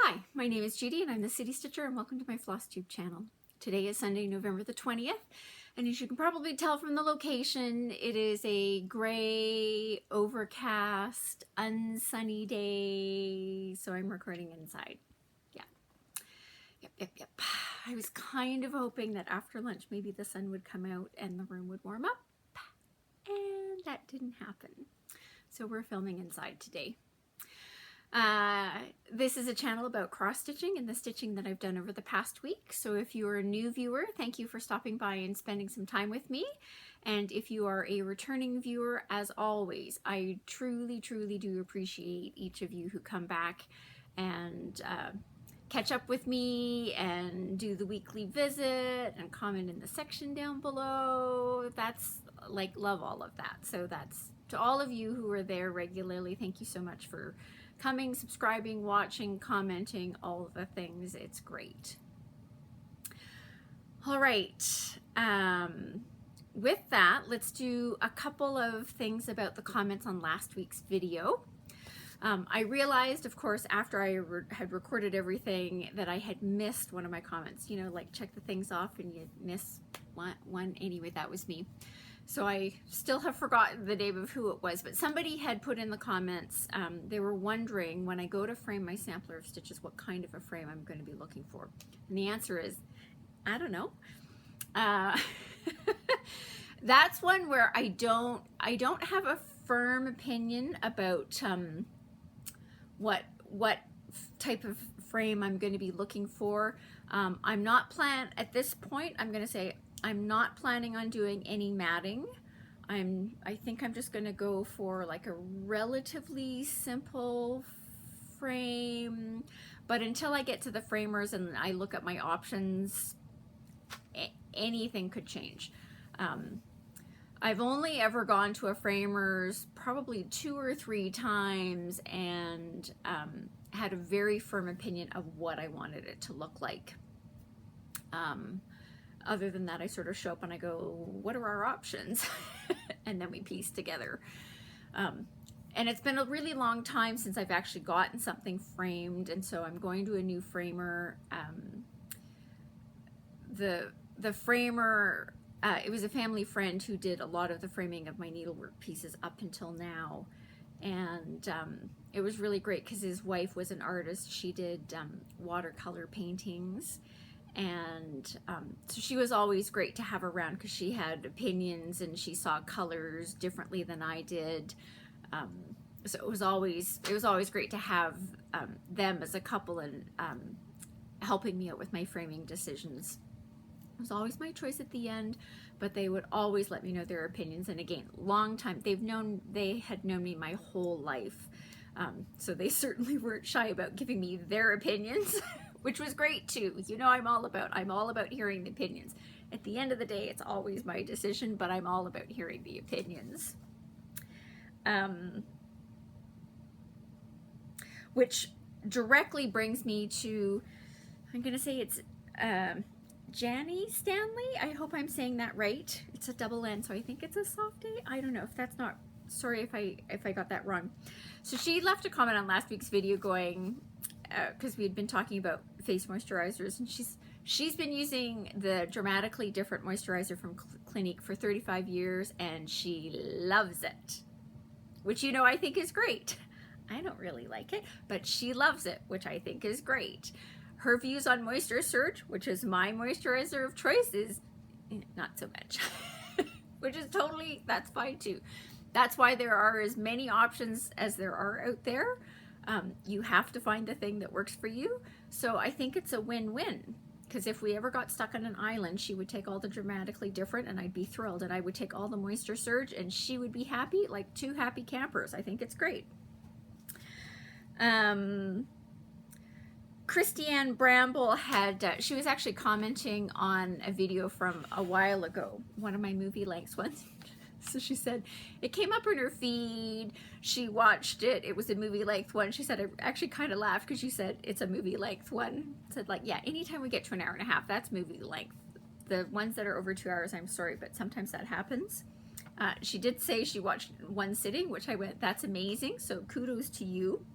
Hi, my name is Judy and I'm the City Stitcher and welcome to my Flosstube channel. Today is Sunday, November the 20th, and as you can probably tell from the location, it is a gray, overcast, unsunny day, so I'm recording inside. Yep. I was kind of hoping that after lunch maybe the sun would come out and the room would warm up, and that didn't happen. So we're filming inside today. This is a channel about cross stitching and the stitching that I've done over the past week. So if you're a new viewer, thank you for stopping by and spending some time with me. And if you are a returning viewer, as always, I truly do appreciate each of you who come back and catch up with me and do the weekly visit and comment in the section down below. That's like, love all of that. So that's to all of you who are there regularly. Thank you so much for coming, subscribing, watching, commenting, all of the things. It's great. All right. With that, let's do a couple of things about the comments on last week's video. I realized, of course, after I had recorded everything that I had missed one of my comments. You know, like check the things off and you miss one. Anyway, that was me. So I still have forgotten the name of who it was, but somebody had put in the comments, they were wondering when I go to frame my sampler of stitches, what kind of a frame I'm going to be looking for. And the answer is, I don't know. That's one where I don't have a firm opinion about what type of frame I'm going to be looking for. I'm not at this point, I'm going to say, I'm not planning on doing any matting. I think I'm just going to go for like a relatively simple frame, but until I get to the framers and I look at my options, anything could change. I've only ever gone to a framers probably 2 or 3 times and had a very firm opinion of what I wanted it to look like. Other than that, I sort of show up and I go, what are our options? And then we piece together. And it's been a really long time since I've actually gotten something framed, and so I'm going to a new framer. The framer, it was a family friend who did a lot of the framing of my needlework pieces up until now. And it was really great because his wife was an artist. She did watercolor paintings. And so she was always great to have around because she had opinions and she saw colors differently than I did. So it was always great to have them as a couple and helping me out with my framing decisions. It was always my choice at the end, but they would always let me know their opinions. And again, long time, they had known me my whole life. So they certainly weren't shy about giving me their opinions. Which was great too. You know, I'm all about hearing the opinions. At the end of the day, it's always my decision, but I'm all about hearing the opinions. Which directly brings me to, I'm gonna say it's Janie Stanley. I hope I'm saying that right. It's a double N, so I think it's a soft A. I don't know if that's not, sorry if I got that wrong. So she left a comment on last week's video going, because we had been talking about face moisturizers, and she's been using the Dramatically Different moisturizer from Clinique for 35 years and she loves it, which, you know, I think is great. I don't really like it, but she loves it, which I think is great. Her views on Moisture Surge, which is my moisturizer of choice, is not so much. Which is totally, that's fine too. That's why there are as many options as there are out there. You have to find the thing that works for you. So I think it's a win-win, because if we ever got stuck on an island, she would take all the Dramatically Different and I'd be thrilled, and I would take all the Moisture Surge and she would be happy, like 2 happy campers. I think it's great. Christiane Bramble had, she was actually commenting on a video from a while ago, one of my movie lengths ones. So she said, it came up in her feed, she watched it, it was a movie length one. She said, I actually kind of laughed because she said, it's a movie length one. I said, like, yeah, anytime we get to an hour and a half, that's movie length. The ones that are over 2 hours, I'm sorry, but sometimes that happens. She did say she watched one sitting, which I went, that's amazing, so kudos to you.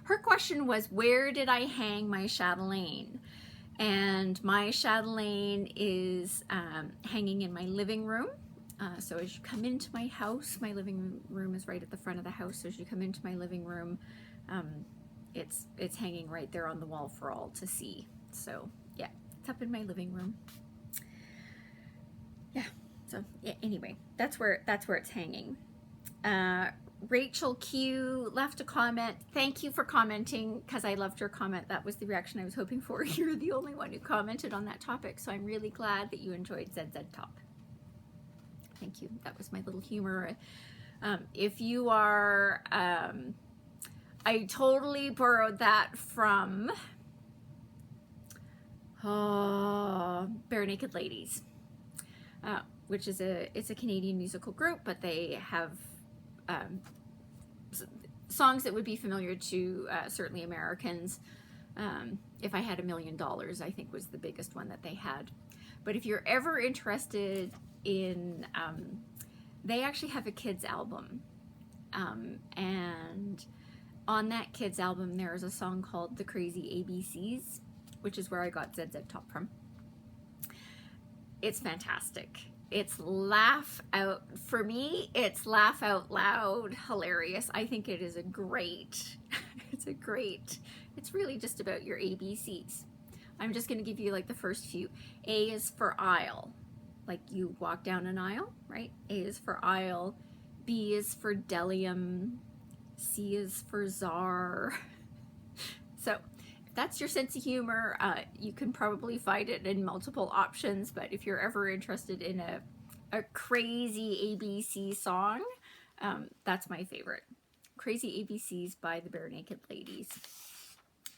her question was, where did I hang my chatelaine? And my chatelaine is hanging in my living room. So as you come into my house, my living room is right at the front of the house. So as you come into my living room, it's hanging right there on the wall for all to see. So yeah, it's up in my living room. Yeah. So yeah, anyway, that's where it's hanging. Rachel Q left a comment. Thank you for commenting, because I loved your comment. That was the reaction I was hoping for. You're the only one who commented on that topic, so I'm really glad that you enjoyed ZZ Top. Thank you. That was my little humor. If you are, I totally borrowed that from Bare Naked Ladies, which is it's a Canadian musical group, but they have songs that would be familiar to certainly Americans. If I Had $1 Million, I think was the biggest one that they had. But if you're ever interested in, they actually have a kids album, and on that kids album there's a song called The Crazy ABCs, which is where I got ZZ Top from. It's fantastic. It's for me, it's laugh out loud hilarious. I think it is it's really just about your ABCs. I'm just going to give you like the first few. A is for aisle, like you walk down an aisle, right? A is for aisle. B is for delium. C is for czar. So if that's your sense of humor, you can probably find it in multiple options, but if you're ever interested in a crazy ABC song, that's my favorite. Crazy ABCs by the Bare Naked Ladies.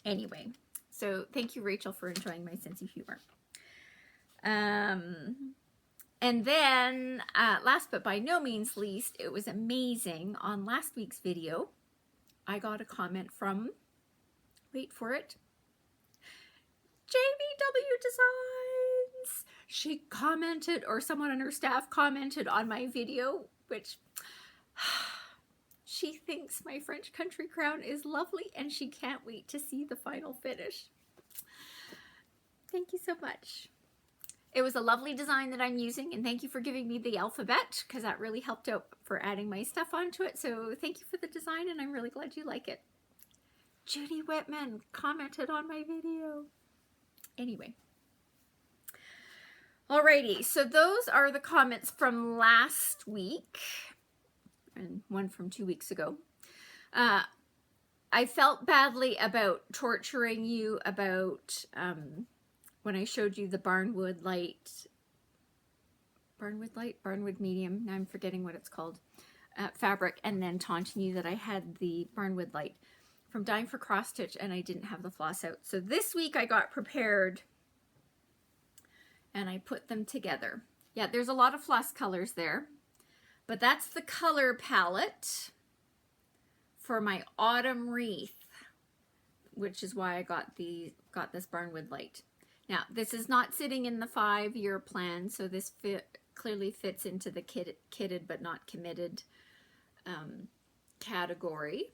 Anyway, so thank you, Rachel, for enjoying my sense of humor. And then, last but by no means least, it was amazing. On last week's video, I got a comment from, wait for it, JBW Designs. She commented, or someone on her staff commented on my video, which she thinks my French country crown is lovely and she can't wait to see the final finish. Thank you so much. It was a lovely design that I'm using, and thank you for giving me the alphabet, because that really helped out for adding my stuff onto it. So thank you for the design, and I'm really glad you like it. Judy Whitman commented on my video. Anyway. Alrighty, so those are the comments from last week, and one from 2 weeks ago. I felt badly about torturing you about when I showed you the barnwood medium, now I'm forgetting what it's called, fabric, and then taunting you that I had the barnwood light from Dying for Cross Stitch and I didn't have the floss out. So this week I got prepared and I put them together. Yeah, there's a lot of floss colors there, but that's the color palette for my autumn wreath, which is why I got this barnwood light. Now, this is not sitting in the 5-year plan, so this clearly fits into the kitted but not committed category.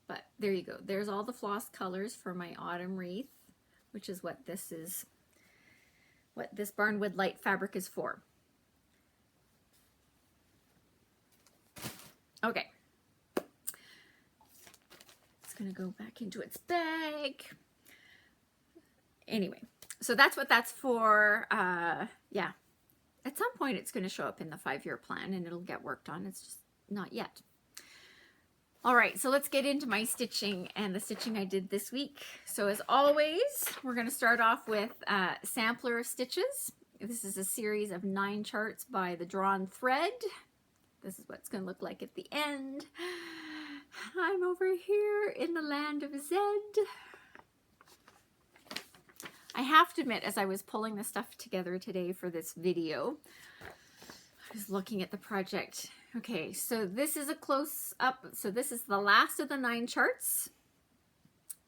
But there you go. There's all the floss colors for my autumn wreath, which is what this is, what this barnwood light fabric is for. Okay. It's going to go back into its bag. Anyway, so that's what that's for. Yeah, at some point it's going to show up in the 5-year plan and it'll get worked on. It's just not yet. All right, so let's get into my stitching and the stitching I did this week. So as always, we're going to start off with sampler stitches. This is a series of 9 charts by the Drawn Thread. This is what it's going to look like at the end. I'm over here in the land of Zed. I have to admit, as I was pulling the stuff together today for this video, I was looking at the project. Okay, so this is a close-up. So this is the last of the 9 charts.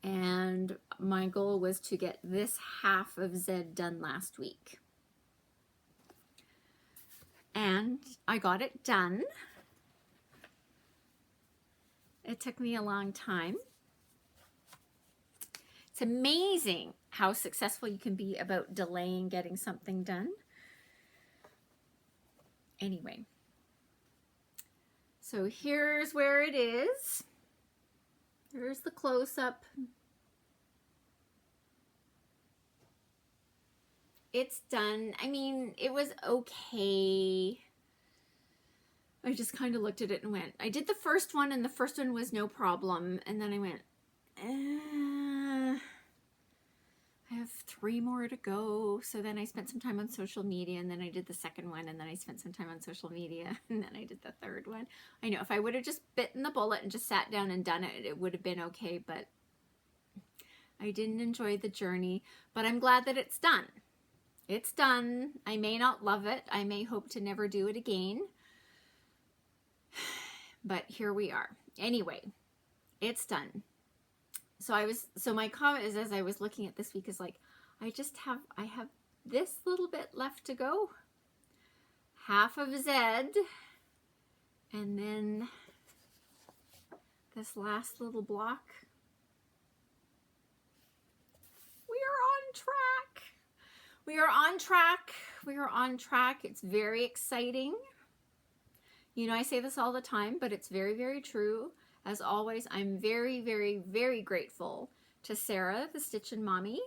And my goal was to get this half of Zed done last week. And I got it done. It took me a long time. It's amazing how successful you can be about delaying getting something done. Anyway, so here's where it is. Here's the close-up. It's done. I mean, it was okay. I just kind of looked at it and went, I did the first one, and the first one was no problem. And then I went, I have 3 more to go. So then I spent some time on social media, and then I did the second one, and then I spent some time on social media, and then I did the third one. I know if I would have just bitten the bullet and just sat down and done it, it would have been okay, but I didn't enjoy the journey. But I'm glad that it's done. It's done. I may not love it. I may hope to never do it again. But here we are. Anyway, it's done. So my comment is, as I was looking at this week, is like, I have this little bit left to go. Half of Z, and then this last little block. We are on track. We are on track. We are on track. It's very exciting. You know, I say this all the time, but it's very, very true. As always, I'm very, very, very grateful to Sarah, the Stitchin' Mommy,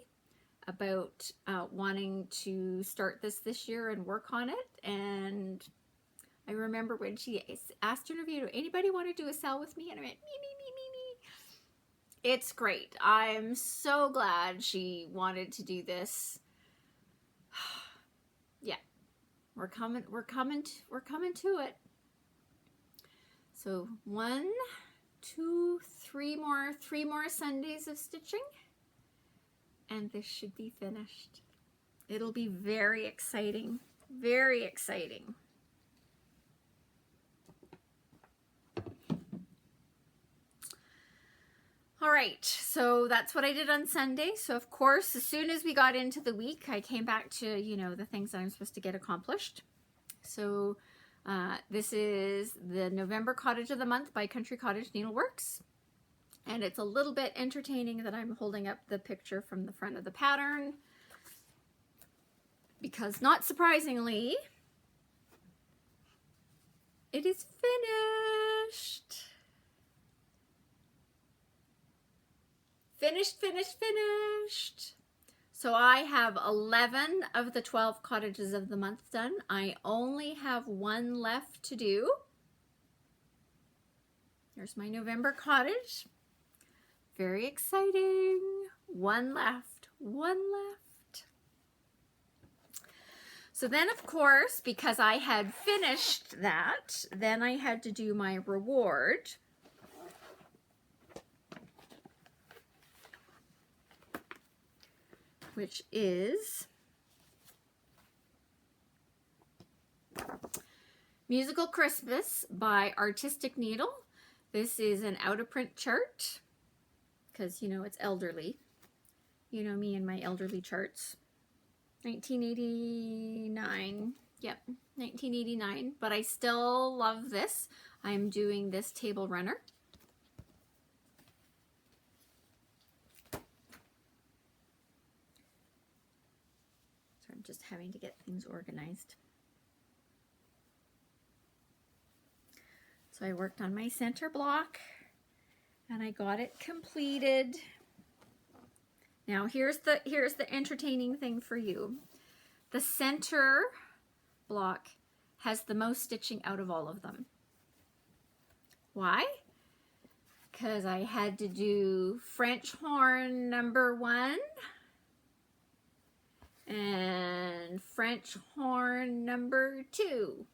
about wanting to start this year and work on it. And I remember when she asked in her video, anybody want to do a sell with me? And I went, me. It's great. I'm so glad she wanted to do this. Yeah, we're coming to it. So 1, 2, 3 more Sundays of stitching, and this should be finished. It'll be very exciting, very exciting. All right, so that's what I did on Sunday. So of course, as soon as we got into the week, I came back to, you know, the things that I'm supposed to get accomplished. So this is the November Cottage of the Month by Country Cottage Needleworks. And it's a little bit entertaining that I'm holding up the picture from the front of the pattern, because not surprisingly, it is finished. Finished. So I have 11 of the 12 cottages of the month done. I only have 1 left to do. There's my November cottage. Very exciting. 1 left. So then, of course, because I had finished that, then I had to do my reward. Which is Musical Christmas by Artistic Needle. This is an out-of-print chart, because, you know, it's elderly. You know me and my elderly charts. 1989. Yep, 1989. But I still love this. I'm doing this table runner. Just having to get things organized. So I worked on my center block and I got it completed. Now here's the entertaining thing for you. The center block has the most stitching out of all of them. Why? Because I had to do French horn number 1 and French horn number 2.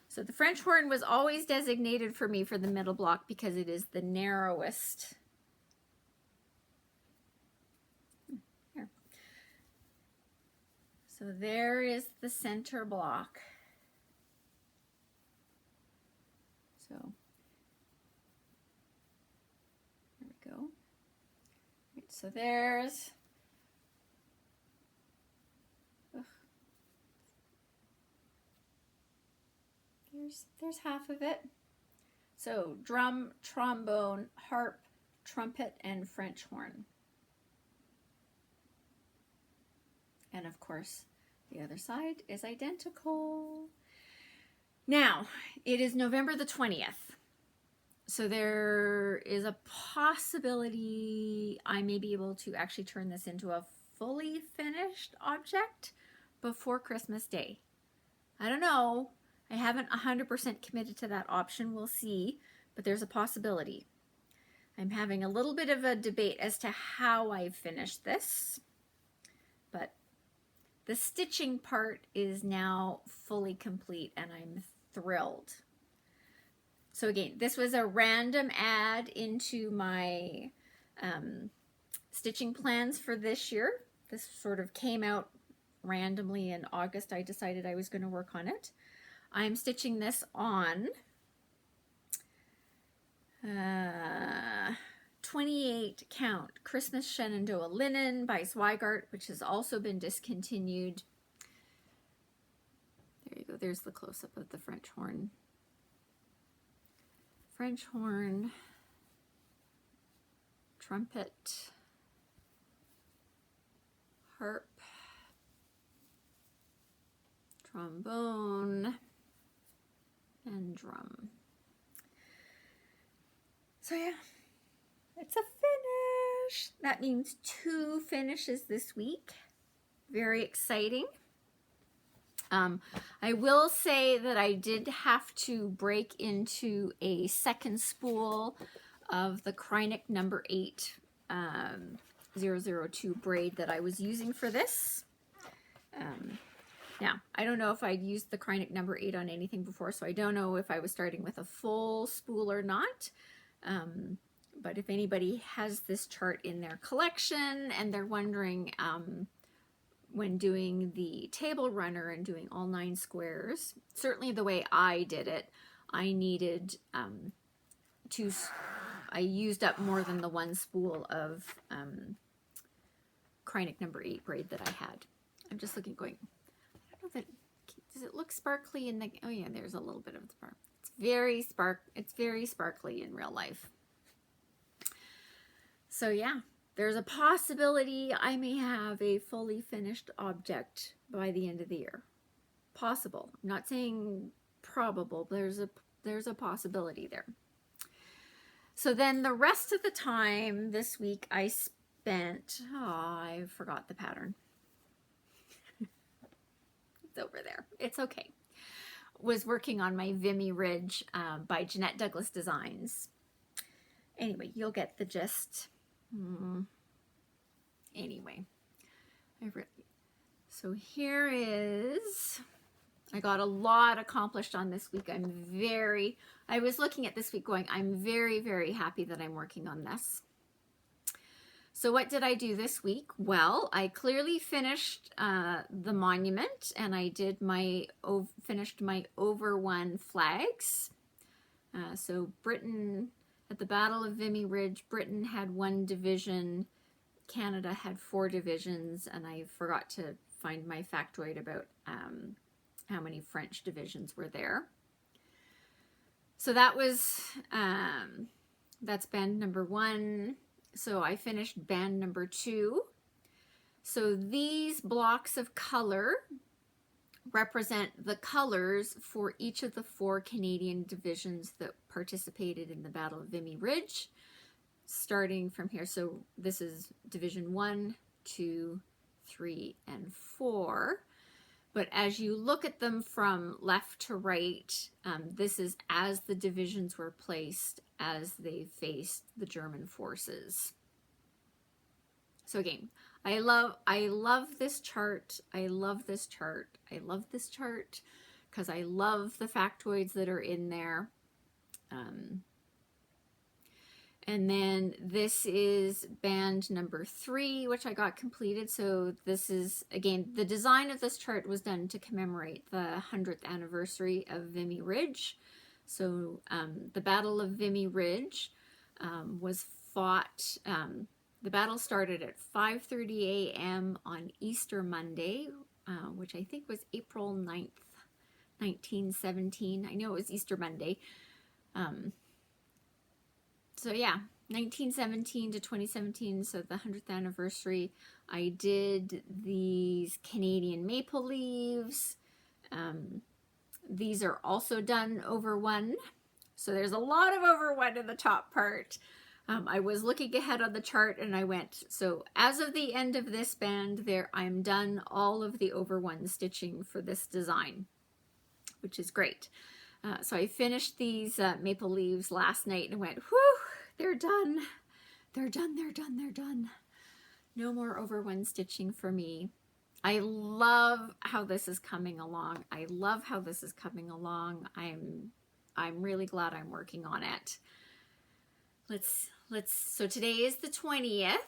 So the French horn was always designated for me for the middle block because it is the narrowest. Here. So there is the center block. So there we go. Right, so there's there's half of it. So drum, trombone, harp, trumpet, and French horn. And of course, the other side is identical. Now, it is November the 20th. So there is a possibility I may be able to actually turn this into a fully finished object before Christmas Day. I don't know. I haven't 100% committed to that option. We'll see, but there's a possibility. I'm having a little bit of a debate as to how I finish this, but the stitching part is now fully complete and I'm thrilled. So again, this was a random add into my stitching plans for this year. This sort of came out randomly in August. I decided I was going to work on it. I'm stitching this on 28 count Christmas Shenandoah linen by Zweigart, which has also been discontinued. There you go. There's the close-up of the French horn. French horn, trumpet, harp, trombone, and drum. So yeah, it's a finish. That means 2 finishes this week. Very exciting. I will say that I did have to break into a second spool of the Kreinik number 8 002 braid that I was using for this. Now, I don't know if I'd used the Kreinik number 8 on anything before, so I don't know if I was starting with a full spool or not. But if anybody has this chart in their collection and they're wondering, when doing the table runner and doing all 9 squares, certainly the way I did it, I needed I used up more than the 1 spool of Kreinik number 8 braid that I had. I'm just looking, going, I don't know that, does it look sparkly in the, oh yeah, there's a little bit of the spark. It's very sparkly in real life. So yeah. There's a possibility I may have a fully finished object by the end of the year. Possible. I'm not saying probable, but there's a possibility there. So then the rest of the time this week I spent, I forgot the pattern. It's over there. It's okay. Was working on my Vimy Ridge by Jeanette Douglas Designs. Anyway, you'll get the gist. Anyway, so here is, I got a lot accomplished on this week. I was looking at this week going, I'm very, very happy that I'm working on this. So what did I do this week? Well, I clearly finished the monument, and I did finished my over-one flags. So Britain, at the Battle of Vimy Ridge, Britain had 1 division, Canada had 4 divisions, and I forgot to find my factoid about how many French divisions were there. So that was, that's band number 1. So I finished band number 2. So these blocks of color represent the colors for each of the 4 Canadian divisions that participated in the Battle of Vimy Ridge, starting from here. So this is Division 1, 2, 3, and 4. But as you look at them from left to right, this is as the divisions were placed as they faced the German forces. So again, I love this chart. I love this chart. I love this chart because I love the factoids that are in there. And then this is band number 3, which I got completed. So this is, again, the design of this chart was done to commemorate the 100th anniversary of Vimy Ridge. So the Battle of Vimy Ridge was fought, the battle started at 5:30 a.m. on Easter Monday, which I think was April 9th, 1917. I know it was Easter Monday. So yeah, 1917 to 2017, so the 100th anniversary, I did these Canadian maple leaves. These are also done over one. So there's a lot of over one in the top part. I was looking ahead on the chart and I went, so as of the end of this band there, I'm done all of the over one stitching for this design, which is great. So I finished these maple leaves last night and went, whew, they're done. They're done, they're done, they're done. No more over one stitching for me. I love how this is coming along. I love how this is coming along. I'm really glad I'm working on it. So today is the 20th.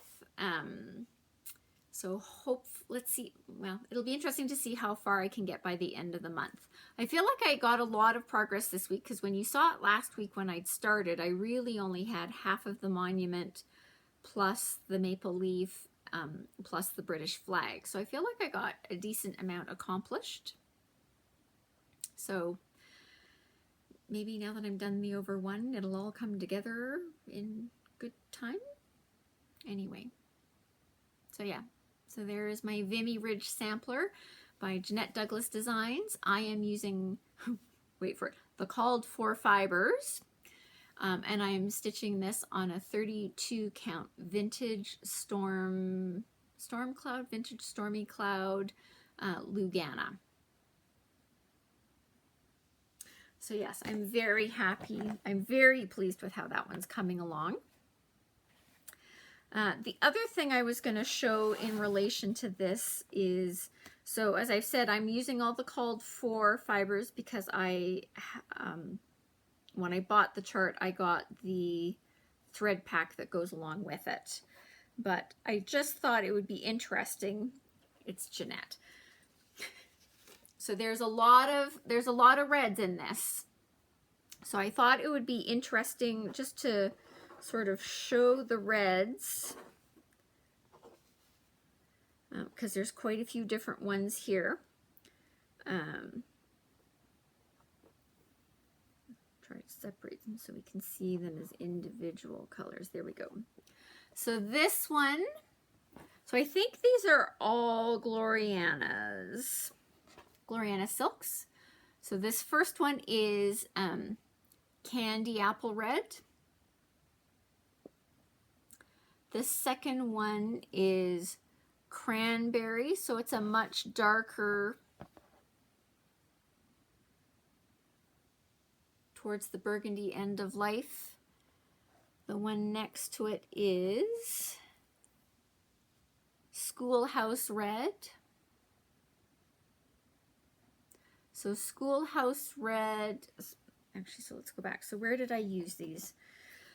So let's see, well, it'll be interesting to see how far I can get by the end of the month. I feel like I got a lot of progress this week because when you saw it last week when I'd started, I really only had half of the monument plus the maple leaf plus the British flag. So I feel like I got a decent amount accomplished. So maybe now that I'm done the over one, it'll all come together in good time. Anyway, so yeah. So there is my Vimy Ridge sampler by Jeanette Douglas Designs. I am using, wait for it, the called for fibers. And I'm stitching this on a 32 count vintage stormy cloud Lugana. So yes, I'm very happy. I'm very pleased with how that one's coming along. The other thing I was going to show in relation to this is, so as I've said, I'm using all the called for fibers because when I bought the chart, I got the thread pack that goes along with it. But I just thought it would be interesting. It's Jeanette. So there's a lot of reds in this. So I thought it would be interesting just to sort of show the reds, because there's quite a few different ones here. Try to separate them so we can see them as individual colors. There we go. So this one, so I think these are all Gloriana silks. So this first one is Candy Apple Red. The second one is Cranberry, so it's a much darker, towards the burgundy end of life. The one next to it is Schoolhouse Red. So Schoolhouse Red, actually, so let's go back. So where did I use these?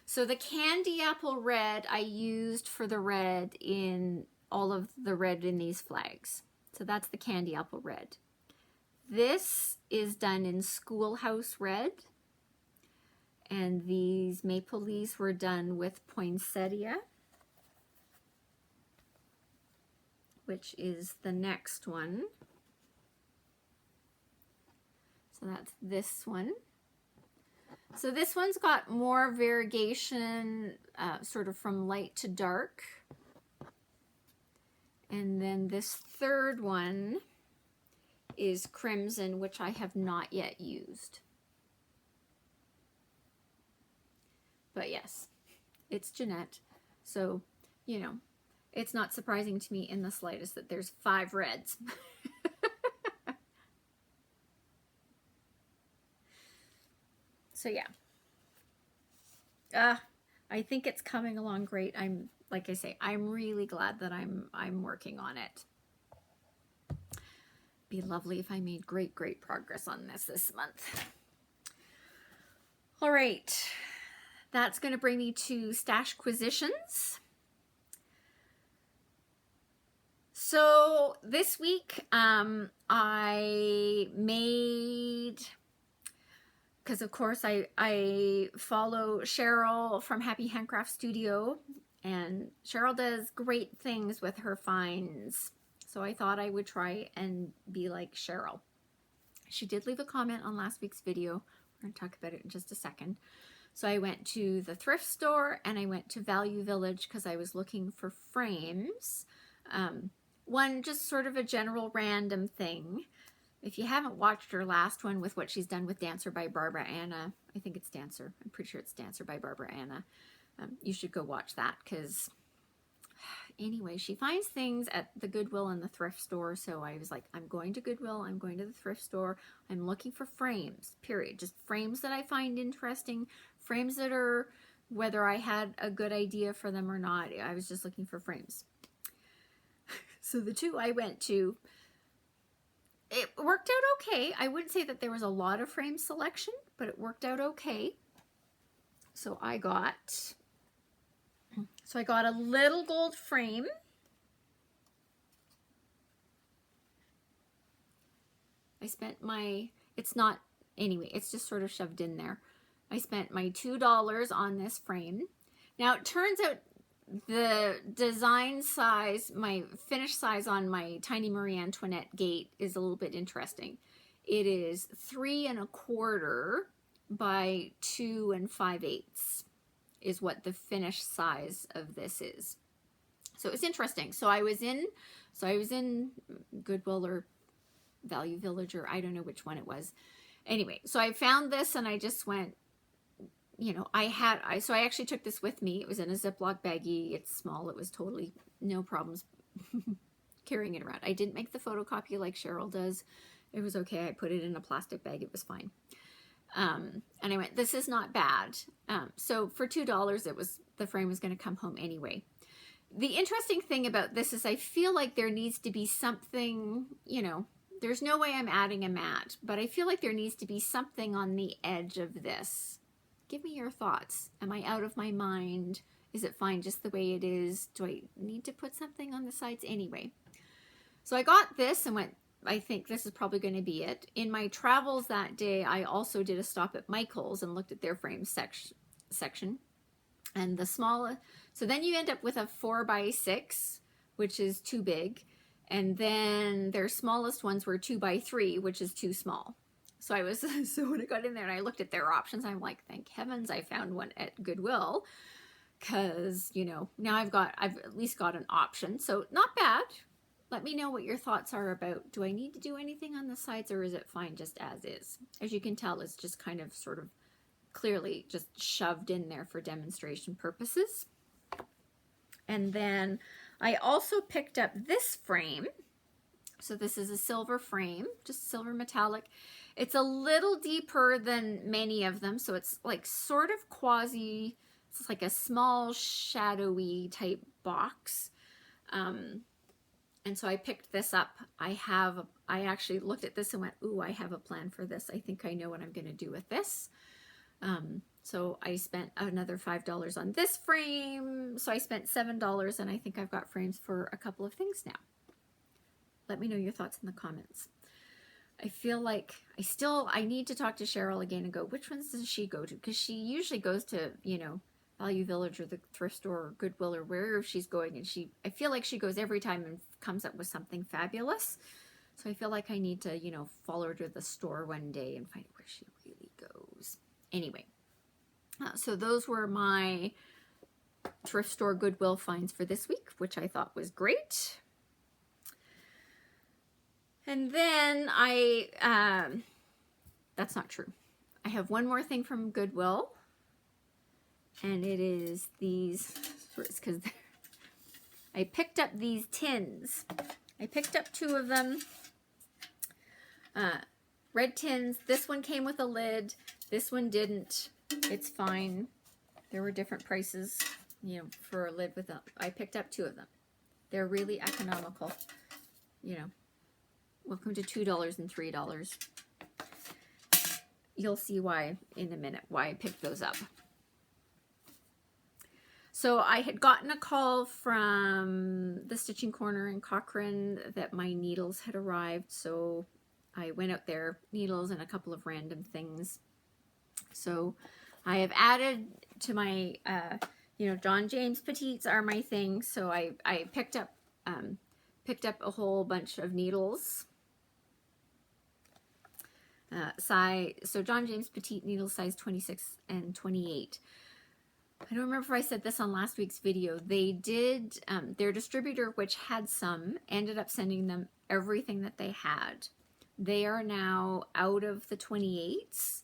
So the Candy Apple Red I used for the red in all of the red in these flags. So that's the Candy Apple Red. This is done in Schoolhouse Red. And these maple leaves were done with poinsettia, which is the next one. So that's this one. So this one's got more variegation, sort of from light to dark. And then this third one is Crimson, which I have not yet used. But yes, it's Jeanette. So, you know, it's not surprising to me in the slightest that there's 5 reds. So yeah, I think it's coming along great. Like I say, I'm really glad that I'm working on it. Be lovely if I made great progress on this month. All right, that's going to bring me to Stashquisitions. So this week, I made, because of course I follow Cheryl from Happy Handcraft Studio, and Cheryl does great things with her finds. So I thought I would try and be like Cheryl. She did leave a comment on last week's video. We're going to talk about it in just a second. So I went to the thrift store and I went to Value Village because I was looking for frames. One, just sort of a general random thing. If you haven't watched her last one with what she's done with Dancer by Barbara Anna, I think it's Dancer. I'm pretty sure it's Dancer by Barbara Anna. You should go watch that because anyway, she finds things at the Goodwill and the thrift store. So I was like, I'm going to Goodwill. I'm going to the thrift store. I'm looking for frames, period. Just frames that I find interesting, frames that are, whether I had a good idea for them or not. I was just looking for frames. So the two I went to, it worked out okay. I wouldn't say that there was a lot of frame selection, but it worked out okay. So I got a little gold frame. I spent it's just sort of shoved in there. I spent my $2 on this frame. Now it turns out the design size, my finish size on my Tiny Marie Antoinette gate is a little bit interesting. It is 3 1/4 by 2 5/8 is what the finish size of this is. So it's interesting. So I was in Goodwill or Value Village, or I don't know which one it was. Anyway, so I found this and I just went, you know, so I actually took this with me. It was in a Ziploc baggie. It's small. It was totally no problems carrying it around. I didn't make the photocopy like Cheryl does. It was okay. I put it in a plastic bag. It was fine. And I went, this is not bad. So for $2, the frame was going to come home anyway. The interesting thing about this is I feel like there needs to be something, you know, there's no way I'm adding a mat, but I feel like there needs to be something on the edge of this. Give me your thoughts. Am I out of my mind? Is it fine just the way it is? Do I need to put something on the sides? Anyway, so I got this and went, I think this is probably going to be it. In my travels that day, I also did a stop at Michael's and looked at their frame section. And the small, so then you end up with a 4x6, which is too big. And then their smallest ones were 2x3, which is too small. So so when I got in there and I looked at their options, I'm like, thank heavens I found one at Goodwill. Cause you know, now I've at least got an option. So not bad. Let me know what your thoughts are about, do I need to do anything on the sides or is it fine just as is? As you can tell, it's just kind of sort of clearly just shoved in there for demonstration purposes. And then I also picked up this frame. So this is a silver frame, just silver metallic. It's a little deeper than many of them. So it's like sort of quasi, it's like a small shadowy type box. And so I picked this up. I actually looked at this and went, ooh, I have a plan for this. I think I know what I'm going to do with this. So I spent another $5 on this frame. So I spent $7 and I think I've got frames for a couple of things now. Let me know your thoughts in the comments. I feel like I need to talk to Cheryl again and go, which ones does she go to? Because she usually goes to, you know, Value Village or the thrift store or Goodwill or wherever she's going, and I feel like she goes every time and comes up with something fabulous. So I feel like I need to, you know, follow her to the store one day and find where she really goes. Anyway, so those were my thrift store Goodwill finds for this week, which I thought was great. And then that's not true. I have one more thing from Goodwill. And it is these, because I picked up these tins. I picked up 2 of them. Red tins. This one came with a lid. This one didn't. It's fine. There were different prices, you know, for a lid with them. I picked up 2 of them. They're really economical. You know, welcome to $2 and $3. You'll see why in a minute, why I picked those up. So I had gotten a call from the Stitching Corner in Cochrane that my needles had arrived. So I went out there, needles and a couple of random things. So I have added to my, you know, John James Petites are my thing. So I picked up a whole bunch of needles. So John James Petite needle size 26 and 28. I don't remember if I said this on last week's video. They did, their distributor, which had some, ended up sending them everything that they had. They are now out of the 28s.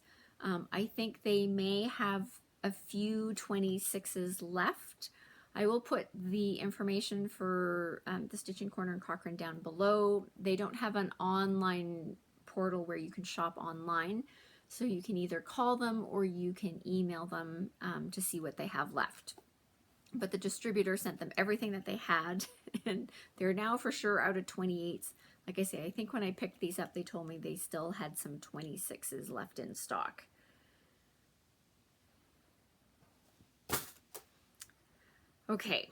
I think they may have a few 26s left. I will put the information for the Stitching Corner and Cochrane down below. They don't have an online portal where you can shop online, so you can either call them or you can email them to see what they have left. But the distributor sent them everything that they had, and they're now for sure out of 28s. Like I say, I think when I picked these up, they told me they still had some 26s left in stock. Okay.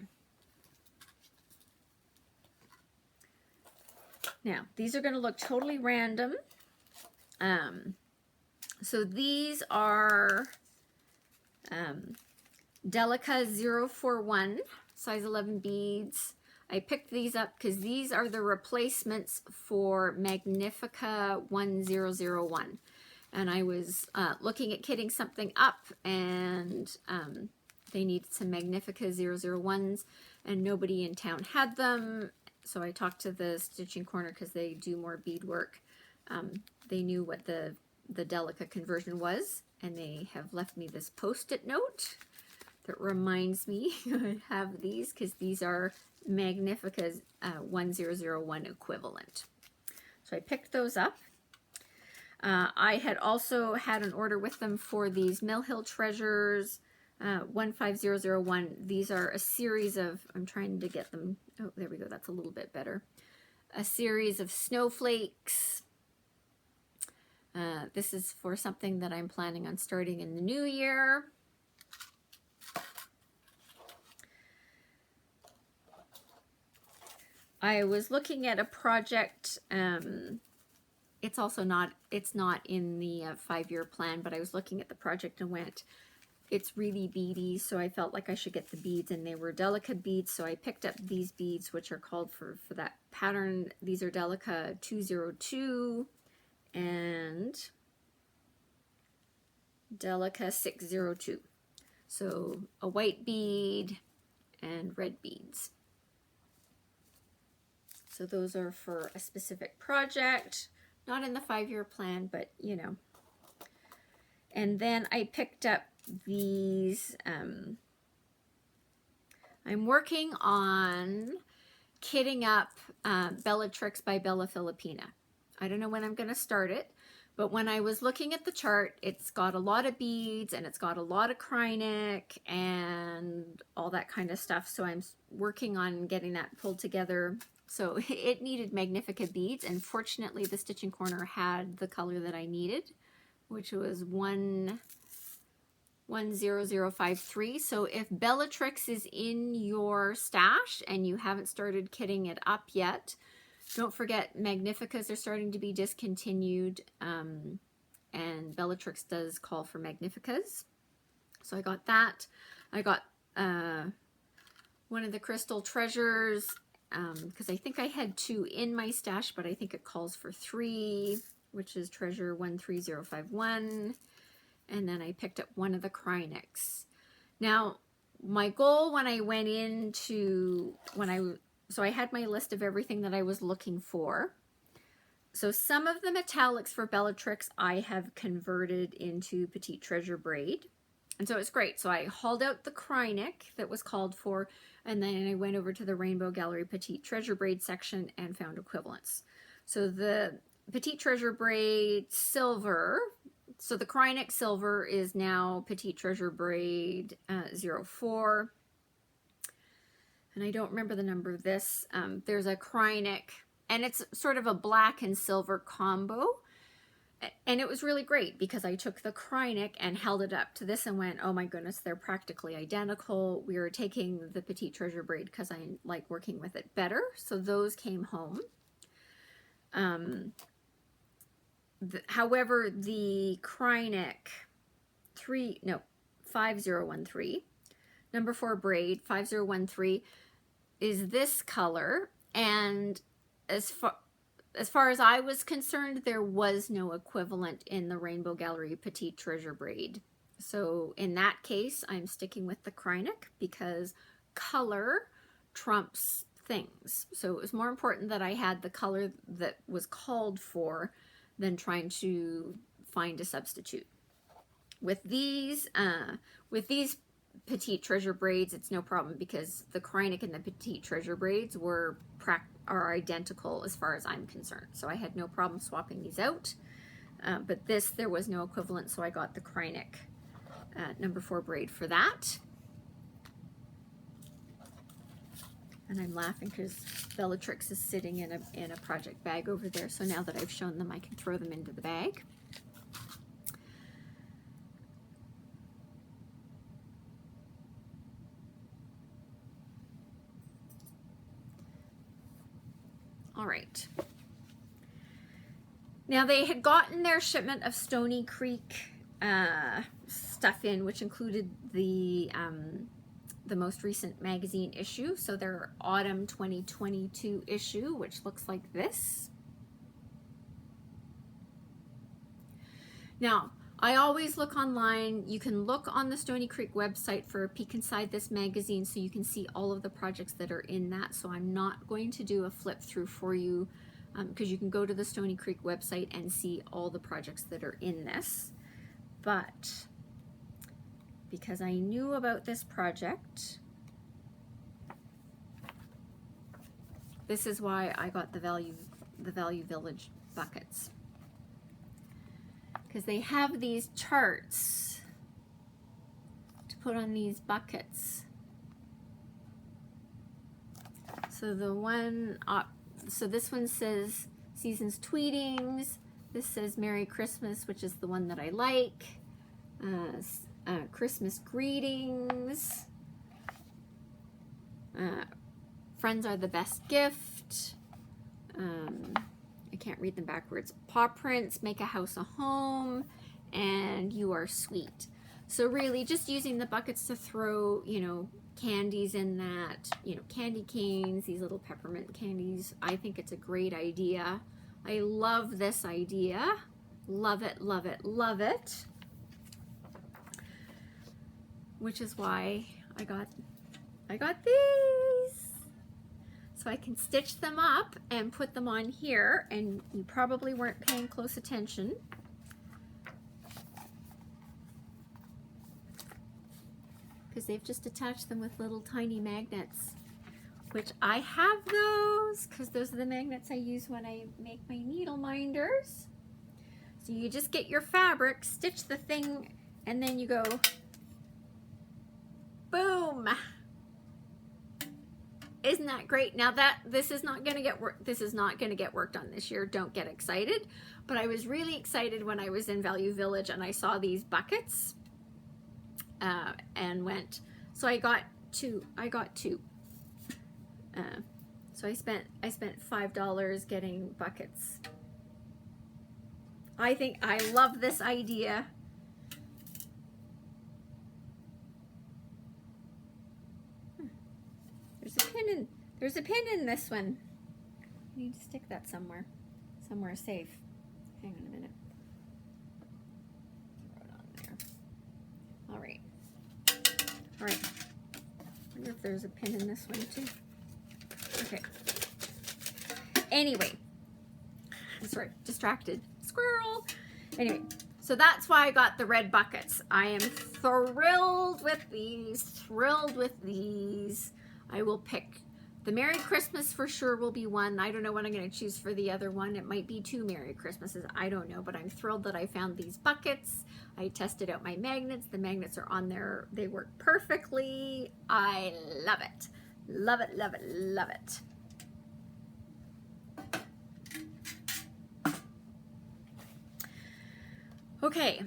Now, these are going to look totally random. So these are Delica 041, size 11 beads. I picked these up because these are the replacements for Magnifica 1001. And I was looking at kitting something up, and they needed some Magnifica 001s, and nobody in town had them. So I talked to the Stitching Corner because they do more beadwork. They knew what the Delica conversion was, and they have left me this post-it note that reminds me I have these because these are Magnifica's 1001 equivalent. So I picked those up. I had also had an order with them for these Mill Hill Treasures 15001. These are a series of, I'm trying to get them, oh, there we go, that's a little bit better. A series of snowflakes. This is for something that I'm planning on starting in the new year. I was looking at a project, it's also not, it's not in the 5-year plan, but I was looking at the project and went, it's really beady, so I felt like I should get the beads, and they were Delica beads, so I picked up these beads, which are called for that pattern. These are Delica 202 and Delica 602. So a white bead and red beads. So those are for a specific project, not in the 5-year plan, but you know. And then I picked up these, I'm working on kitting up Bellatrix by Bella Filipina. I don't know when I'm going to start it, but when I was looking at the chart, it's got a lot of beads and it's got a lot of Kreinik and all that kind of stuff. So I'm working on getting that pulled together. So it needed Magnifica beads, and fortunately the Stitching Corner had the color that I needed, which was 10053. So if Bellatrix is in your stash and you haven't started kitting it up yet, don't forget Magnificas are starting to be discontinued, and Bellatrix does call for Magnificas. So I got that. I got one of the Crystal Treasures, because I think I had 2 in my stash, but I think it calls for 3, which is Treasure 13051. And then I picked up one of the Kreiniks. Now, my goal when I went into, so I had my list of everything that I was looking for. So some of the metallics for Bellatrix I have converted into Petite Treasure braid. And so it's great. So I hauled out the Kreinik that was called for, and then I went over to the Rainbow Gallery Petite Treasure braid section and found equivalents. So the Petite Treasure braid silver, so the Kreinik silver is now Petite Treasure braid 04. And I don't remember the number of this. There's a Kreinik, and it's sort of a black and silver combo. And it was really great because I took the Kreinik and held it up to this and went, oh my goodness, they're practically identical. We were taking the Petite Treasure braid because I like working with it better. So those came home. However, the Kreinik 5013, number 4 braid, 5013, is this color. And as far, as far as I was concerned, there was no equivalent in the Rainbow Gallery Petite Treasure braid. So in that case, I'm sticking with the Kreinik because color trumps things. So it was more important that I had the color that was called for than trying to find a substitute. With these Petite Treasure braids, it's no problem because the Kreinik and the Petite Treasure braids are identical as far as I'm concerned. So I had no problem swapping these out. But this, there was no equivalent, so I got the Kreinik number 4 braid for that. And I'm laughing because Bellatrix is sitting in a project bag over there. So now that I've shown them, I can throw them into the bag. All right. Now they had gotten their shipment of Stoney Creek stuff in, which included the most recent magazine issue. So their autumn 2022 issue, which looks like this. Now, I always look online. You can look on the Stoney Creek website for a peek inside this magazine so you can see all of the projects that are in that. So I'm not going to do a flip through for you because you can go to the Stoney Creek website and see all the projects that are in this. But because I knew about this project, this is why I got the Value Village buckets. Because they have these charts to put on these buckets. So so this one says Seasons Tweetings. This says Merry Christmas, which is the one that I like. Christmas Greetings. Friends Are the Best Gift. I can't read them backwards. Paw Prints, Make a House a Home, and You Are Sweet. So really just using the buckets to throw, you know, candies in that, you know, candy canes, these little peppermint candies. I think it's a great idea. I love this idea. Love it, love it, love it. Which is why I got these. So I can stitch them up and put them on here, and you probably weren't paying close attention. Because they've just attached them with little tiny magnets, which I have those, because those are the magnets I use when I make my needle minders. So you just get your fabric, stitch the thing, and then you go, boom. Isn't that great? Now this is not going to get worked on this year. Don't get excited. But I was really excited when I was in Value Village and I saw these buckets and went. So I got two. So I spent $5 getting buckets. I think I love this idea. There's a pin in this one. I need to stick that somewhere safe. Hang on a minute. Throw it on there. All right. I wonder if there's a pin in this one too. Okay. Anyway, sorry, distracted. Squirrel. Anyway, so that's why I got the red buckets. I am thrilled with these. I will pick the Merry Christmas for sure will be one. I don't know what I'm going to choose for the other one. It might be 2 Merry Christmases. I don't know, but I'm thrilled that I found these buckets. I tested out my magnets. The magnets are on there. They work perfectly. I love it. Love it, love it, love it. Okay,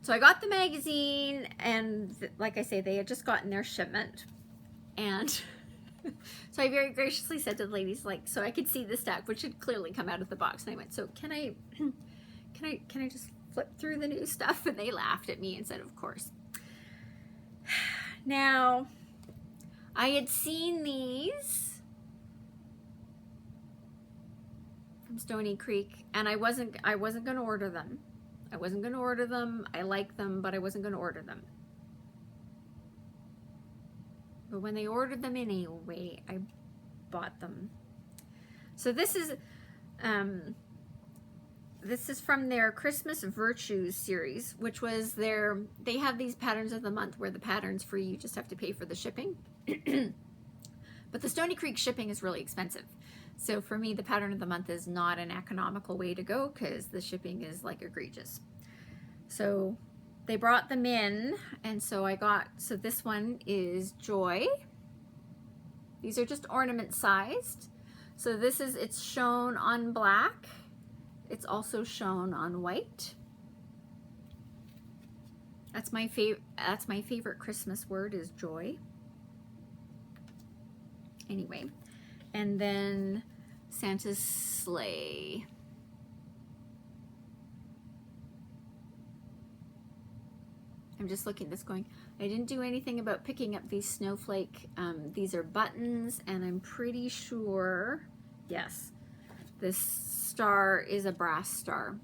so I got the magazine, and like I say, they had just gotten their shipment. And so I very graciously said to the ladies, like, so I could see the stack, which had clearly come out of the box. And I went, so can I just flip through the new stuff? And they laughed at me and said, of course. Now, I had seen these from Stoney Creek, and I wasn't going to order them. I wasn't going to order them. I like them, but I wasn't going to order them. But when they ordered them anyway, I bought them. So this is from their Christmas Virtues series, which was they have these patterns of the month where the pattern's free, you just have to pay for the shipping. But the Stoney Creek shipping is really expensive. So for me, the pattern of the month is not an economical way to go because the shipping is like egregious. So they brought them in, and so so this one is Joy. These are just ornament sized. So it's shown on black. It's also shown on white. That's my favorite Christmas word is joy. Anyway, and then Santa's sleigh. I'm just looking at this going, I didn't do anything about picking up these snowflake. These are buttons, and I'm pretty sure, yes, this star is a brass star.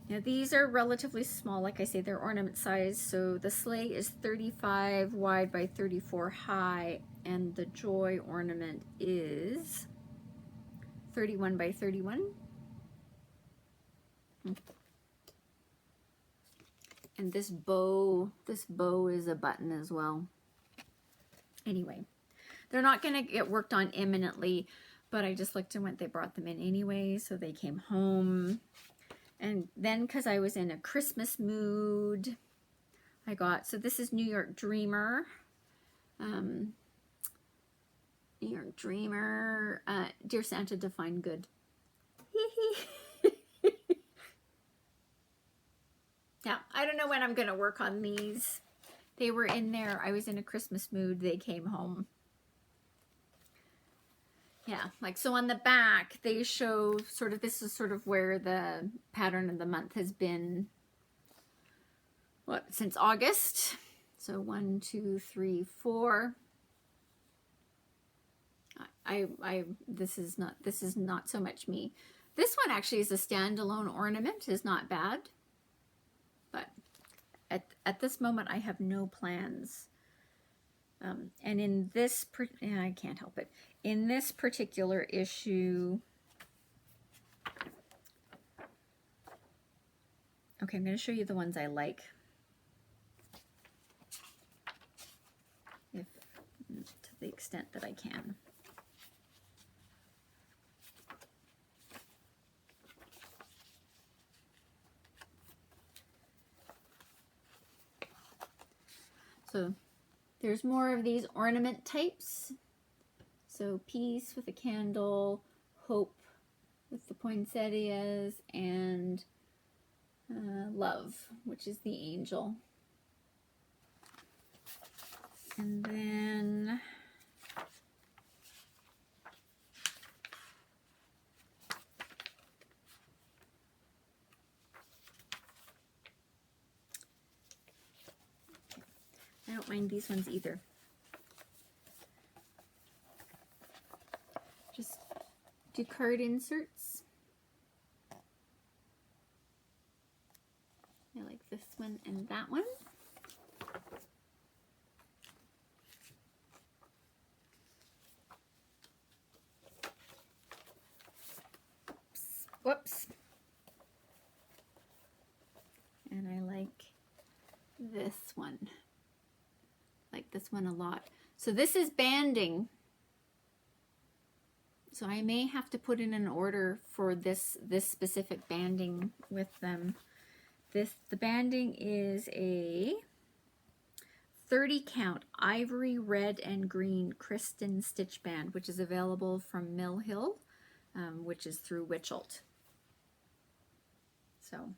Now these are relatively small, like I say, they're ornament size. So the sleigh is 35 wide by 34 high, and the joy ornament is 31 by 31. And this bow is a button as well. Anyway, they're not gonna get worked on imminently, but I just looked and went, they brought them in anyway, so they came home. And then, because I was in a Christmas mood, I got, so this is New York Dreamer. New York Dreamer, Dear Santa, define good. Yeah, I don't know when I'm going to work on these. They were in there. I was in a Christmas mood. They came home. Yeah, like so on the back, they show sort of, this is sort of where the pattern of the month has been, what, since August. So 1, 2, 3, 4. This is not so much me. This one actually is a standalone ornament, is not bad. But at this moment, I have no plans. And in this, I can't help it. In this particular issue, okay, I'm going to show you the ones I like. To the extent that I can. So there's more of these ornament types. So peace with a candle, hope with the poinsettias, and love, which is the angel. And then I don't mind these ones either. Just do card inserts. I like this one and that one. Whoops. And I like this one. Like this one a lot. So this is banding. So I may have to put in an order for this specific banding with them. The banding is a 30 count ivory, red, and green Kristen stitch band, which is available from Mill Hill, which is through Wichelt. So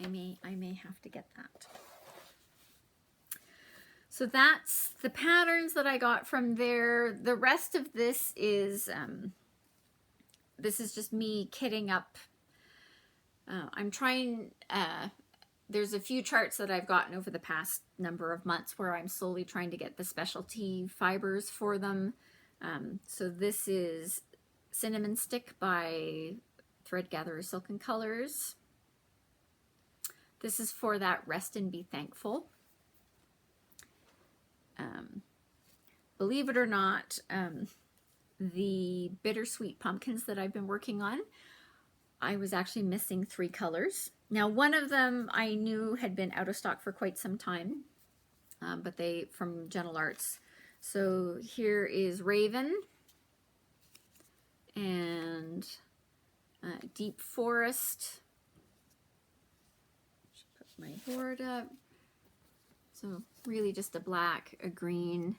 I may have to get that. So that's the patterns that I got from there. The rest of this is just me kitting up. I'm trying, there's a few charts that I've gotten over the past number of months where I'm slowly trying to get the specialty fibers for them. So this is Cinnamon Stick by Thread Gatherer Silken Colors. This is for that Rest and Be Thankful. Believe it or not, the bittersweet pumpkins that I've been working on, I was actually missing 3 colors. Now, one of them I knew had been out of stock for quite some time, but they from Gentle Arts. So here is Raven and Deep Forest. Should put my board up. So really just a black, a green,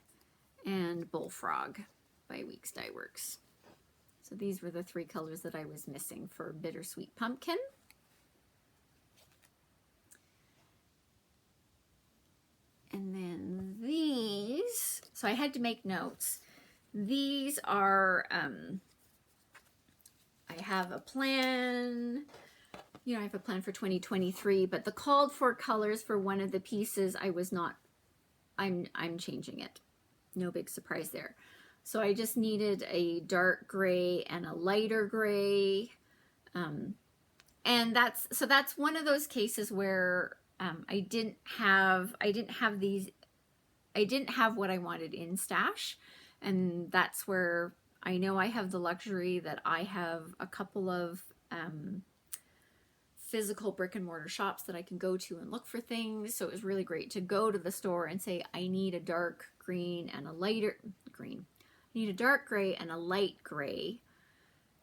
and Bullfrog by Weeks Dye Works. So these were the 3 colors that I was missing for Bittersweet Pumpkin. And then these, so I had to make notes. These are, I have a plan, you know, I have a plan for 2023, but the called for colors for one of the pieces, I was not, I'm changing it. No big surprise there. So I just needed a dark gray and a lighter gray. And that's one of those cases where I didn't have what I wanted in stash. And that's where I know I have the luxury that I have a couple of physical brick and mortar shops that I can go to and look for things. So it was really great to go to the store and say, I need a dark green and a lighter green. I need a dark gray and a light gray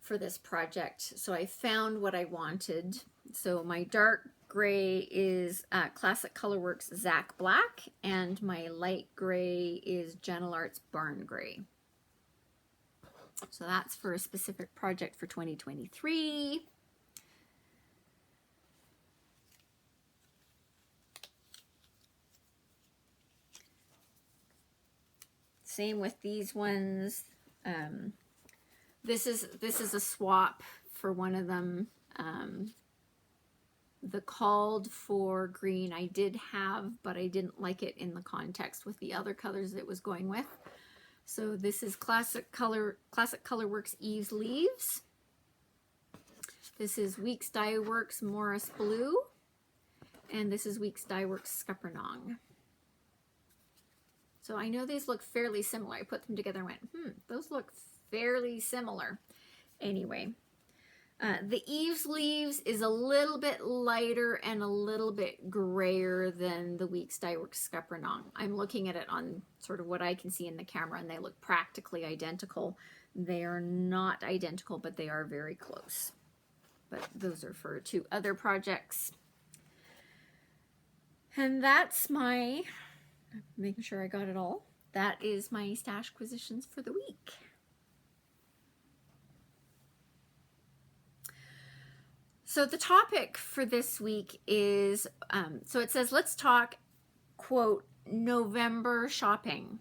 for this project. So I found what I wanted. So my dark gray is Classic Colorworks Zach Black, and my light gray is Gentle Arts Barn Gray. So that's for a specific project for 2023. Same with these ones. This is a swap for one of them. The called for green I did have, but I didn't like it in the context with the other colors it was going with. So this is Classic Colorworks Eve's Leaves. This is Weeks Dye Works Morris Blue, and this is Weeks Dye Works Scuppernong. So I know these look fairly similar. I put them together and went, those look fairly similar. Anyway, the Eve's Leaves is a little bit lighter and a little bit grayer than the Weeks Dye Works Scuppernong. I'm looking at it on sort of what I can see in the camera, and they look practically identical. They are not identical, but they are very close. But those are for 2 other projects. And that's my, making sure I got it all. That is my Stashquisitions for the week. So the topic for this week is, so it says, let's talk, quote, November shopping.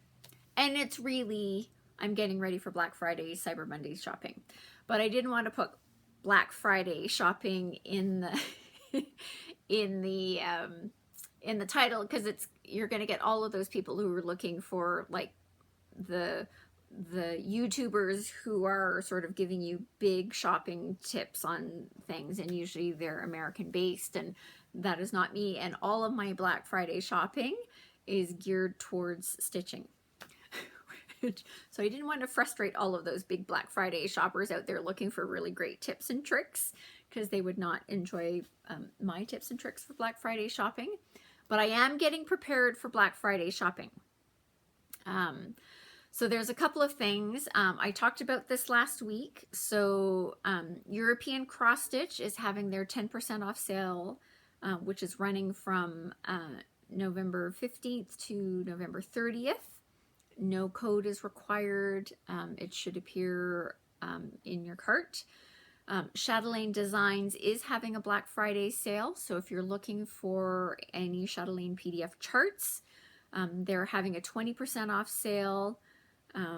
And it's really, I'm getting ready for Black Friday, Cyber Monday shopping. But I didn't want to put Black Friday shopping in the, in the title, because you're going to get all of those people who are looking for like the YouTubers who are sort of giving you big shopping tips on things, and usually they're American based, and that is not me. And all of my Black Friday shopping is geared towards stitching. So I didn't want to frustrate all of those big Black Friday shoppers out there looking for really great tips and tricks, because they would not enjoy my tips and tricks for Black Friday shopping. But I am getting prepared for Black Friday shopping. So there's a couple of things. I talked about this last week. So European Cross Stitch is having their 10% off sale, which is running from November 15th to November 30th. No code is required. It should appear in your cart. Chatelaine Designs is having a Black Friday sale. So if you're looking for any Chatelaine PDF charts, they're having a 20% off sale,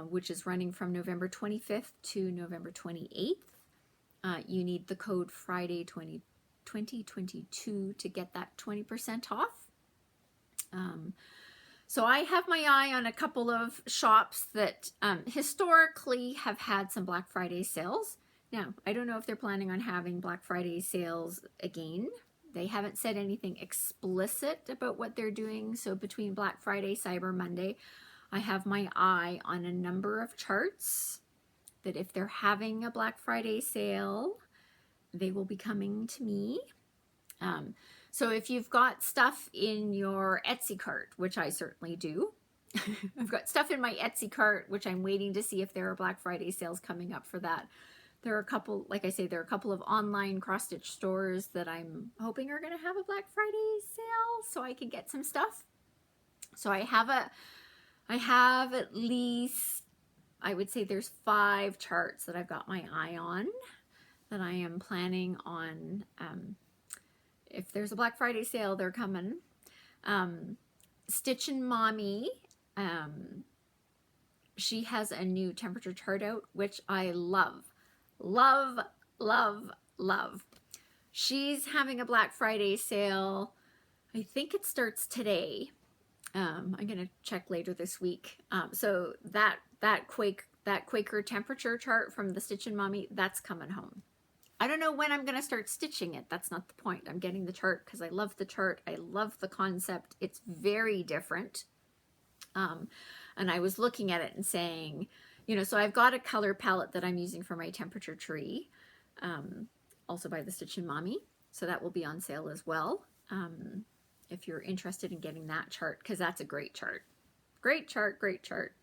which is running from November 25th to November 28th. You need the code Friday 2022 to get that 20% off. So I have my eye on a couple of shops that historically have had some Black Friday sales. Now, I don't know if they're planning on having Black Friday sales again. They haven't said anything explicit about what they're doing. So between Black Friday, Cyber Monday, I have my eye on a number of charts that if they're having a Black Friday sale, they will be coming to me. So if you've got stuff in your Etsy cart, which I certainly do, I've got stuff in my Etsy cart, which I'm waiting to see if there are Black Friday sales coming up for that. There are a couple, like I say, there are a couple of online cross-stitch stores that I'm hoping are going to have a Black Friday sale so I can get some stuff. So I have at least, I would say there's 5 charts that I've got my eye on that I am planning on. If there's a Black Friday sale, they're coming. Stitchin' Mommy, she has a new temperature chart out, which I love. Love, love, love. She's having a Black Friday sale. I think it starts today. I'm going to check later this week. So that Quaker temperature chart from the Stitchin' Mommy, that's coming home. I don't know when I'm going to start stitching it. That's not the point. I'm getting the chart because I love the chart. I love the concept. It's very different. And I was looking at it and saying, you know, so I've got a color palette that I'm using for my temperature tree, also by the Stitchin' Mommy. So that will be on sale as well. If you're interested in getting that chart, because that's a great chart. Great chart, great chart.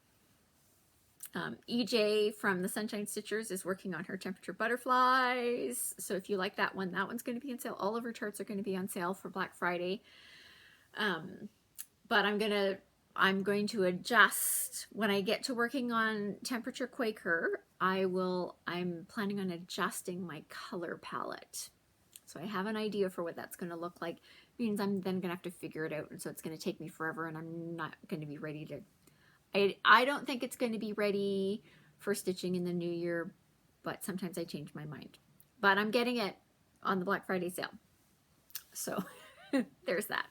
EJ from the Sunshine Stitchers is working on her temperature butterflies. So if you like that one, that one's going to be on sale. All of her charts are going to be on sale for Black Friday. But I'm going to adjust when I get to working on temperature Quaker. I'm planning on adjusting my color palette. So I have an idea for what that's going to look like. It means I'm then going to have to figure it out. And so it's going to take me forever and I'm not going to be ready to, I don't think it's going to be ready for stitching in the new year, but sometimes I change my mind. But I'm getting it on the Black Friday sale. So there's that.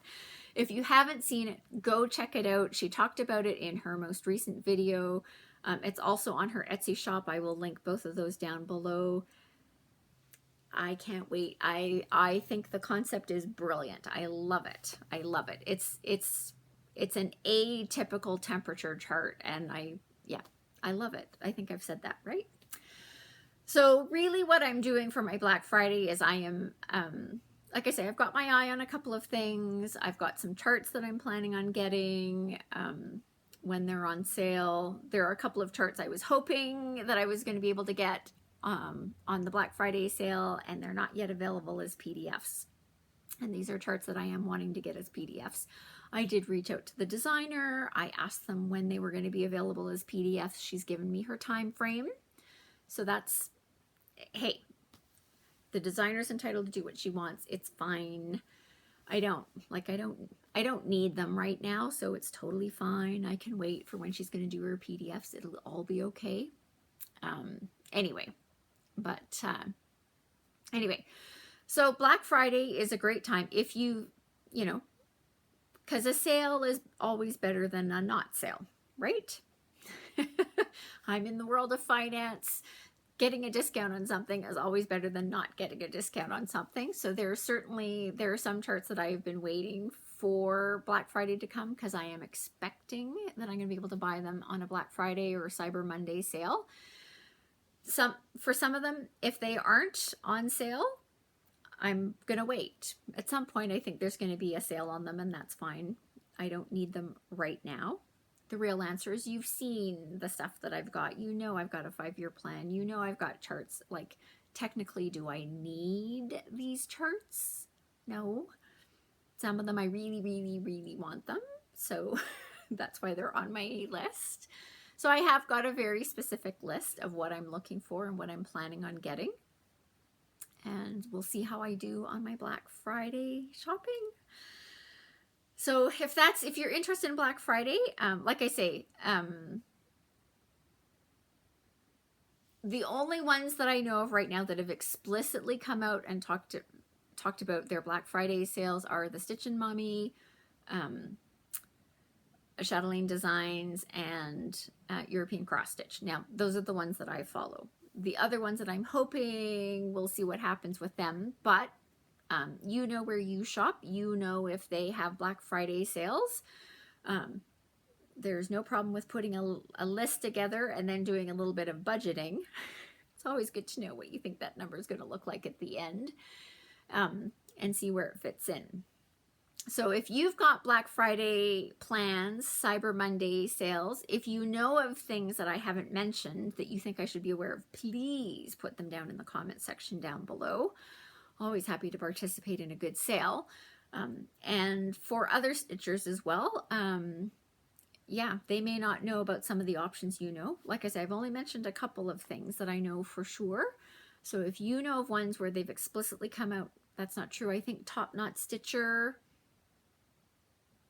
If you haven't seen it, go check it out. She talked about it in her most recent video. It's also on her Etsy shop. I will link both of those down below. I can't wait. I think the concept is brilliant. I love it. I love it. It's an atypical temperature chart, and I love it. I think I've said that right. So really what I'm doing for my Black Friday is I am, like I say, I've got my eye on a couple of things. I've got some charts that I'm planning on getting when they're on sale. There are a couple of charts I was hoping that I was going to be able to get on the Black Friday sale, and they're not yet available as PDFs. And these are charts that I am wanting to get as PDFs. I did reach out to the designer. I asked them when they were going to be available as PDFs. She's given me her time frame. So that's, hey, the designer's entitled to do what she wants. It's fine. I don't need them right now, so it's totally fine. I can wait for when she's going to do her PDFs. It'll all be okay. Anyway, so Black Friday is a great time if you know, because a sale is always better than a not sale, right? I'm in the world of finance. Getting a discount on something is always better than not getting a discount on something. So there are some charts that I've been waiting for Black Friday to come because I am expecting that I'm going to be able to buy them on a Black Friday or Cyber Monday sale. For some of them, if they aren't on sale, I'm going to wait. At some point, I think there's going to be a sale on them, and that's fine. I don't need them right now. The real answer is you've seen the stuff that I've got. You know I've got a 5-year plan. You know I've got charts. Like, technically, do I need these charts? No. Some of them I really, really, really want them. So that's why they're on my list. So I have got a very specific list of what I'm looking for and what I'm planning on getting. And we'll see how I do on my Black Friday shopping. So if you're interested in Black Friday, like I say, the only ones that I know of right now that have explicitly come out and talked about their Black Friday sales are the Stitchin' Mommy, chatelaine designs, and European cross stitch. Now, those are the ones that I follow. The other ones that I'm hoping, we'll see what happens with them, but you know where you shop, you know if they have Black Friday sales. There's no problem with putting a list together and then doing a little bit of budgeting. It's always good to know what you think that number is going to look like at the end, and see where it fits in. So if you've got Black Friday plans, Cyber Monday sales, if you know of things that I haven't mentioned that you think I should be aware of, please put them down in the comment section down below. Always happy to participate in a good sale. And for other stitchers as well, yeah, they may not know about some of the options you know. Like I said, I've only mentioned a couple of things that I know for sure. So if you know of ones where they've explicitly come out, that's not true. I think Top Knot Stitcher,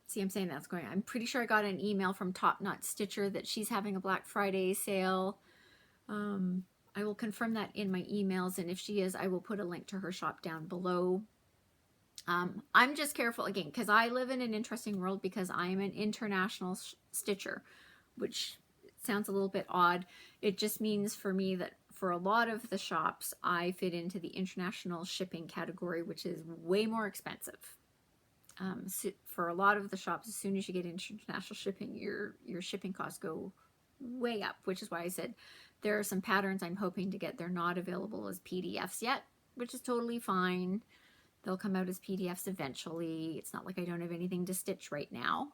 see, I'm saying that's going on. I'm pretty sure I got an email from Top Knot Stitcher that she's having a Black Friday sale. I will confirm that in my emails, and if she is, I will put a link to her shop down below. I'm just careful, again, because I live in an interesting world because I'm an international stitcher, which sounds a little bit odd. It just means for me that for a lot of the shops, I fit into the international shipping category, which is way more expensive. So for a lot of the shops, as soon as you get into international shipping, your shipping costs go way up, which is why I said there are some patterns I'm hoping to get. They're not available as PDFs yet, which is totally fine. They'll come out as PDFs eventually. It's not like I don't have anything to stitch right now.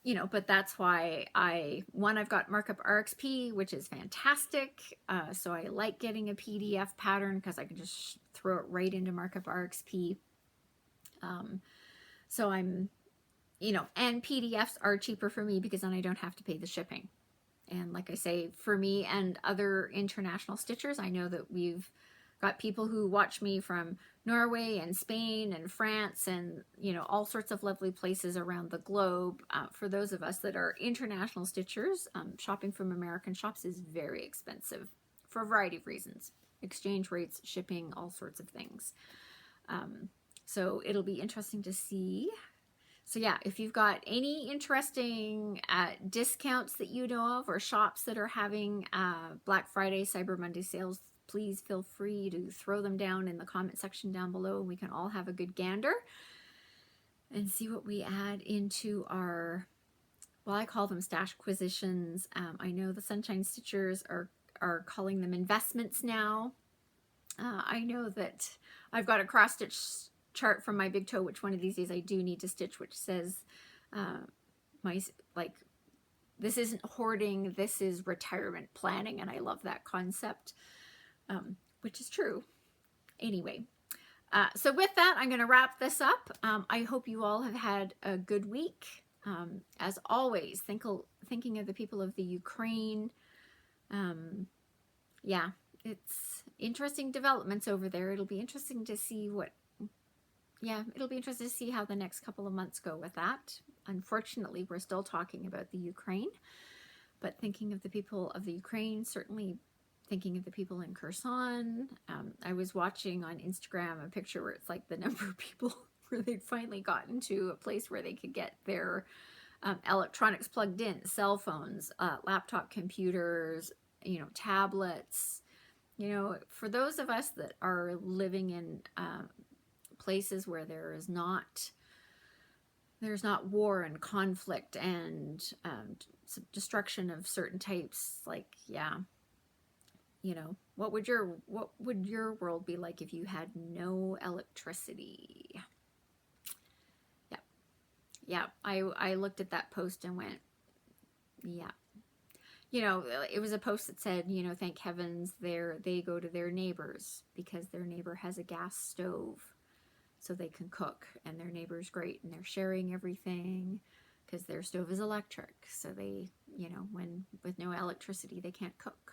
You know, but that's why I've got Markup RXP, which is fantastic. So I like getting a PDF pattern because I can just throw it right into Markup RXP. So I'm, you know, and PDFs are cheaper for me because then I don't have to pay the shipping. And like I say, for me and other international stitchers, I know that we've got people who watch me from Norway and Spain and France and, you know, all sorts of lovely places around the globe. For those of us that are international stitchers, shopping from American shops is very expensive for a variety of reasons. Exchange rates, shipping, all sorts of things. So it'll be interesting to see. So yeah, if you've got any interesting discounts that you know of or shops that are having Black Friday, Cyber Monday sales, please feel free to throw them down in the comment section down below, and we can all have a good gander and see what we add into our, well, I call them Stashquisitions. I know the Sunshine Stitchers are calling them investments now. I know that I've got a cross stitch chart from my big toe, which one of these days I do need to stitch, which says this isn't hoarding, this is retirement planning, and I love that concept, which is true. Anyway, so with that, I'm going to wrap this up. I hope you all have had a good week. As always, thinking of the people of the Ukraine. Yeah, it's interesting developments over there. It'll be interesting to see it'll be interesting to see how the next couple of months go with that. Unfortunately, we're still talking about the Ukraine, but thinking of the people of the Ukraine, certainly thinking of the people in Kherson. I was watching on Instagram a picture where it's like the number of people where they'd finally gotten to a place where they could get their electronics plugged in, cell phones, laptop computers, you know, tablets. You know, for those of us that are living in places where there's not war and conflict and destruction of certain types, like, yeah, you know, what would your world be like if you had no electricity? Yeah, I looked at that post and went, yeah. You know, it was a post that said, you know, thank heavens they go to their neighbors because their neighbor has a gas stove so they can cook, and their neighbor's great and they're sharing everything because their stove is electric. So they, you know, when with no electricity, they can't cook.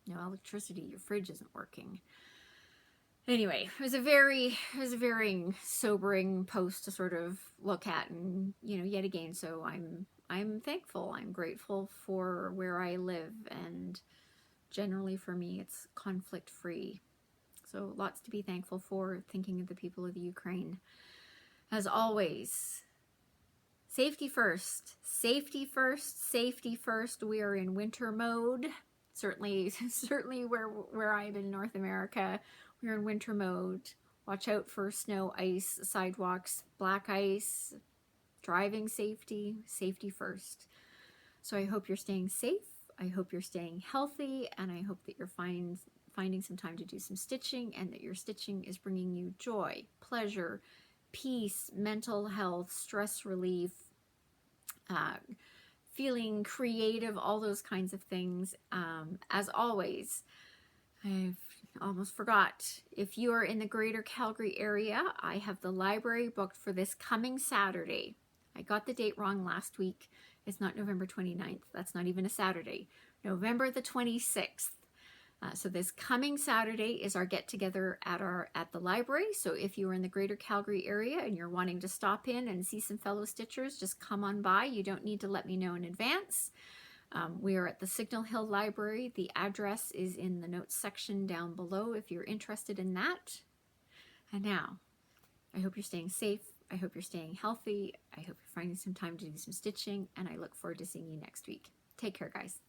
No electricity, your fridge isn't working. Anyway, it was a very sobering post to sort of look at, and, you know, yet again, so I'm thankful, I'm grateful for where I live, and generally for me it's conflict free. So lots to be thankful for, thinking of the people of the Ukraine. As always, Safety first, safety first, safety first. We are in winter mode. Certainly where I'm in North America, we're in winter mode. Watch out for snow, ice, sidewalks, black ice, driving safety, safety first. So I hope you're staying safe. I hope you're staying healthy, and I hope that you're finding some time to do some stitching, and that your stitching is bringing you joy, pleasure, peace, mental health, stress relief, feeling creative, all those kinds of things. As always, I've almost forgot, if you are in the greater Calgary area, I have the library booked for this coming Saturday. I got the date wrong last week. It's not November 29th. That's not even a Saturday. November the 26th. So this coming Saturday is our get-together at the library. So if you are in the greater Calgary area and you're wanting to stop in and see some fellow stitchers, just come on by. You don't need to let me know in advance. We are at the Signal Hill Library. The address is in the notes section down below if you're interested in that. And now, I hope you're staying safe. I hope you're staying healthy. I hope you're finding some time to do some stitching, and I look forward to seeing you next week. Take care, guys.